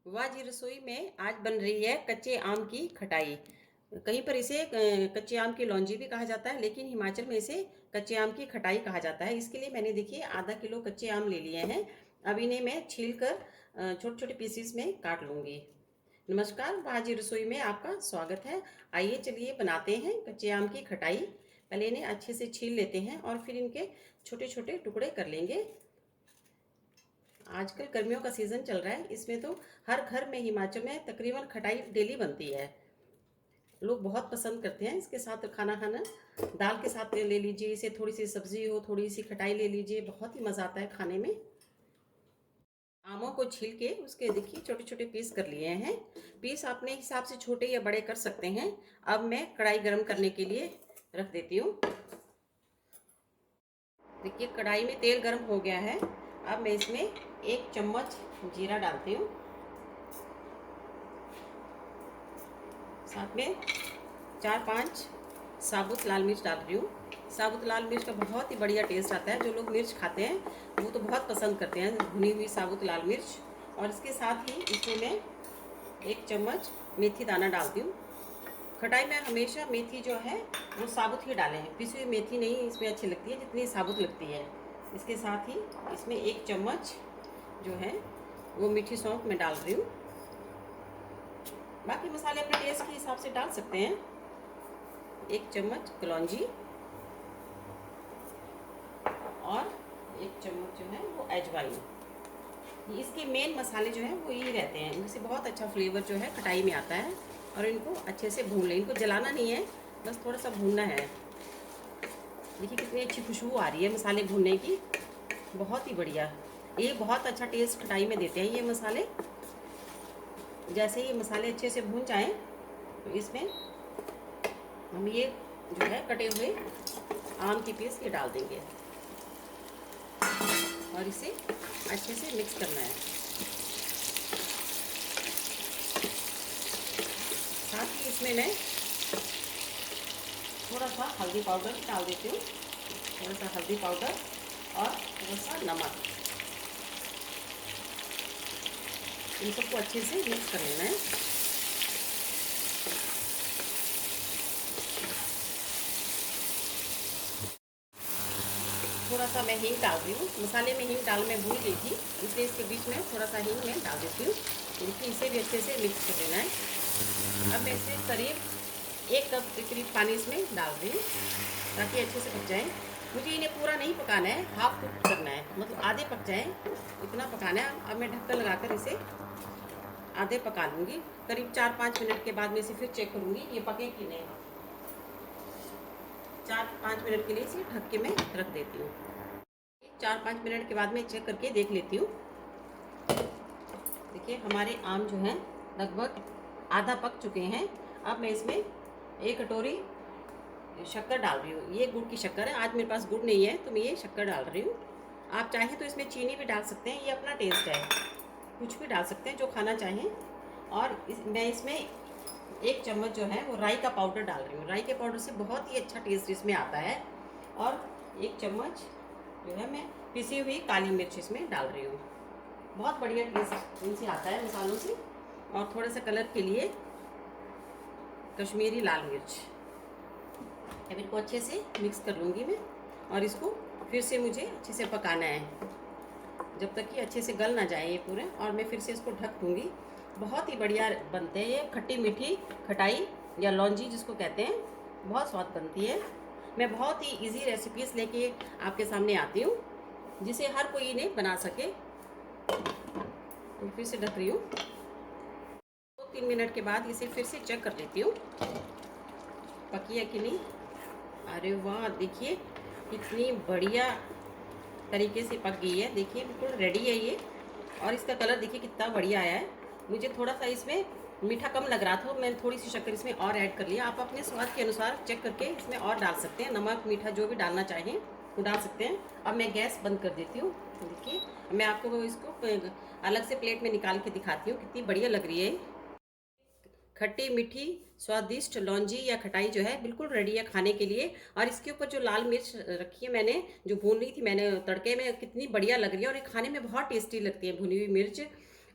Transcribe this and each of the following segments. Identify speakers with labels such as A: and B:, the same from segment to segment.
A: वाह जी रसोई में आज बन रही है कच्चे आम की खटाई। कहीं पर इसे कच्चे आम की लौंजी भी कहा जाता है, लेकिन हिमाचल में इसे कच्चे आम की खटाई कहा जाता है। इसके लिए मैंने देखिए आधा किलो कच्चे आम ले लिए हैं। अब इन्हें मैं छील कर छोटे छोटे पीसीस में काट लूँगी। नमस्कार, वाह जी रसोई में आपका स्वागत है। आइए चलिए बनाते हैं कच्चे आम की खटाई। पहले इन्हें अच्छे से छील लेते हैं और फिर इनके छोटे छोटे टुकड़े कर लेंगे। आजकल गर्मियों का सीज़न चल रहा है, इसमें तो हर घर में हिमाचल में तकरीबन खटाई डेली बनती है। लोग बहुत पसंद करते हैं इसके साथ खाना खाना। दाल के साथ ले लीजिए इसे, थोड़ी सी सब्जी हो, थोड़ी सी खटाई ले लीजिए, बहुत ही मज़ा आता है खाने में। आमों को छील के उसके देखिए छोटे छोटे पीस कर लिए हैं। पीस अपने हिसाब से छोटे या बड़े कर सकते हैं। अब मैं कढ़ाई गर्म करने के लिए रख देती हूँ। देखिए कढ़ाई में तेल गर्म हो गया है। अब मैं इसमें 1 चम्मच जीरा डालती हूँ। साथ में 4-5 साबुत लाल मिर्च डाल रही हूँ। साबुत लाल मिर्च का बहुत ही बढ़िया टेस्ट आता है। जो लोग मिर्च खाते हैं वो तो बहुत पसंद करते हैं भुनी हुई साबुत लाल मिर्च। और इसके साथ ही इसमें मैं 1 चम्मच मेथी दाना डालती हूँ। खटाई में हमेशा मेथी जो है वो साबुत ही डालें, पिसी हुई मेथी नहीं इसमें अच्छी लगती है जितनी साबुत लगती है। इसके साथ ही इसमें 1 चम्मच जो है वो मीठी सौंफ मैं डाल रही हूँ। बाकी मसाले अपने टेस्ट के हिसाब से डाल सकते हैं। 1 चम्मच कलौंजी और 1 चम्मच जो है वो अजवाइन। इसके मेन मसाले जो हैं वो यही रहते हैं, इनसे बहुत अच्छा फ्लेवर जो है खटाई में आता है। और इनको अच्छे से भून लें, इनको जलाना नहीं है, बस थोड़ा सा भूनना है। देखिए कितनी अच्छी खुशबू आ रही है मसाले भूनने की, बहुत ही बढ़िया। ये बहुत अच्छा टेस्ट खटाई में देते हैं ये मसाले। जैसे ये मसाले अच्छे से भून जाएं तो इसमें हम ये जो है कटे हुए आम की पीस ये डाल देंगे और इसे अच्छे से मिक्स करना है। साथ ही इसमें मैं थोड़ा सा हल्दी पाउडर डाल देती हूँ, थोड़ा सा हल्दी पाउडर और थोड़ा सा नमक। इन सबको अच्छे से मिक्स कर लेना है। थोड़ा सा मैं हींग डाल रही हूँ, मसाले में हींग डाल मैं भूल गई थी, इसलिए इसके बीच में थोड़ा सा हींग मैं डाल देती हूँ। देखिए इसे भी अच्छे से मिक्स कर लेना है। अब मैं इसे करीब 1 कप के करीब पानी इसमें डाल रही हूँ ताकि अच्छे से पक जाए। मुझे इन्हें पूरा नहीं पकाना है, हाफ कुक करना है, मतलब आधे पक जाए इतना पकाना है। अब मैं ढक्कन लगाकर इसे आधे पका लूँगी। करीब 4-5 मिनट के बाद मैं इसे फिर चेक करूँगी ये पके कि नहीं। 4-5 मिनट के लिए इसे ढक के मैं रख देती हूँ। 4-5 मिनट के बाद मैं चेक करके देख लेती हूँ। देखिए हमारे आम जो हैं लगभग आधा पक चुके हैं। अब मैं इसमें 1 कटोरी शक्कर डाल रही हूँ। ये गुड़ की शक्कर है, आज मेरे पास गुड़ नहीं है तो मैं ये शक्कर डाल रही हूँ। आप चाहें तो इसमें चीनी भी डाल सकते हैं, ये अपना टेस्ट है, कुछ भी डाल सकते हैं जो खाना चाहें। और मैं इसमें 1 चम्मच जो है वो राई का पाउडर डाल रही हूँ। राई के पाउडर से बहुत ही अच्छा टेस्ट इसमें आता है। और 1 चम्मच जो है मैं पिसी हुई काली मिर्च इसमें डाल रही हूँ। बहुत बढ़िया टेस्ट इनसे आता है मसालों से। और थोड़ा सा कलर के लिए कश्मीरी लाल मिर्च। अब इनको अच्छे से मिक्स कर लूँगी मैं और इसको फिर से मुझे अच्छे से पकाना है जब तक कि अच्छे से गल ना जाए ये पूरे। और मैं फिर से इसको ढक दूँगी। बहुत ही बढ़िया बनते हैं ये खट्टी मीठी खटाई या लौंजी जिसको कहते हैं, बहुत स्वाद बनती है। मैं बहुत ही इजी रेसिपीज़ लेके आपके सामने आती हूँ जिसे हर कोई इन्हें बना सके। फिर से ढक रही हूँ। 2-3 मिनट के बाद इसे फिर से चेक कर लेती हूँ पकी है कि नहीं। अरे वाह, देखिए कितनी बढ़िया तरीके से पक गई है। देखिए बिल्कुल रेडी है ये। और इसका कलर देखिए कितना बढ़िया आया है। मुझे थोड़ा सा इसमें मीठा कम लग रहा था, मैंने थोड़ी सी शक्कर इसमें और ऐड कर लिया। आप अपने स्वाद के अनुसार चेक करके इसमें और डाल सकते हैं, नमक मीठा जो भी डालना चाहें वो डाल सकते हैं। अब मैं गैस बंद कर देती हूँ। देखिए मैं आपको इसको अलग से प्लेट में निकाल के दिखाती हूँ कितनी बढ़िया लग रही है। खट्टी मीठी स्वादिष्ट लौंजी या खटाई जो है बिल्कुल रेडी है खाने के लिए। और इसके ऊपर जो लाल मिर्च रखी है मैंने, जो भून रही थी मैंने तड़के में, कितनी बढ़िया लग रही है और ये खाने में बहुत टेस्टी लगती है भुनी हुई मिर्च।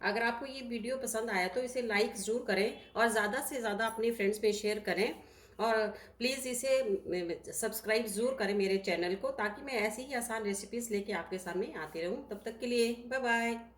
A: अगर आपको ये वीडियो पसंद आया तो इसे लाइक ज़रूर करें और ज़्यादा से ज़्यादा अपने फ्रेंड्स में शेयर करें। और प्लीज़ इसे सब्सक्राइब ज़रूर करें मेरे चैनल को, ताकि मैं ऐसी ही आसान रेसिपीज़ लेके आपके सामने आती रहूँ। तब तक के लिए बाय बाय।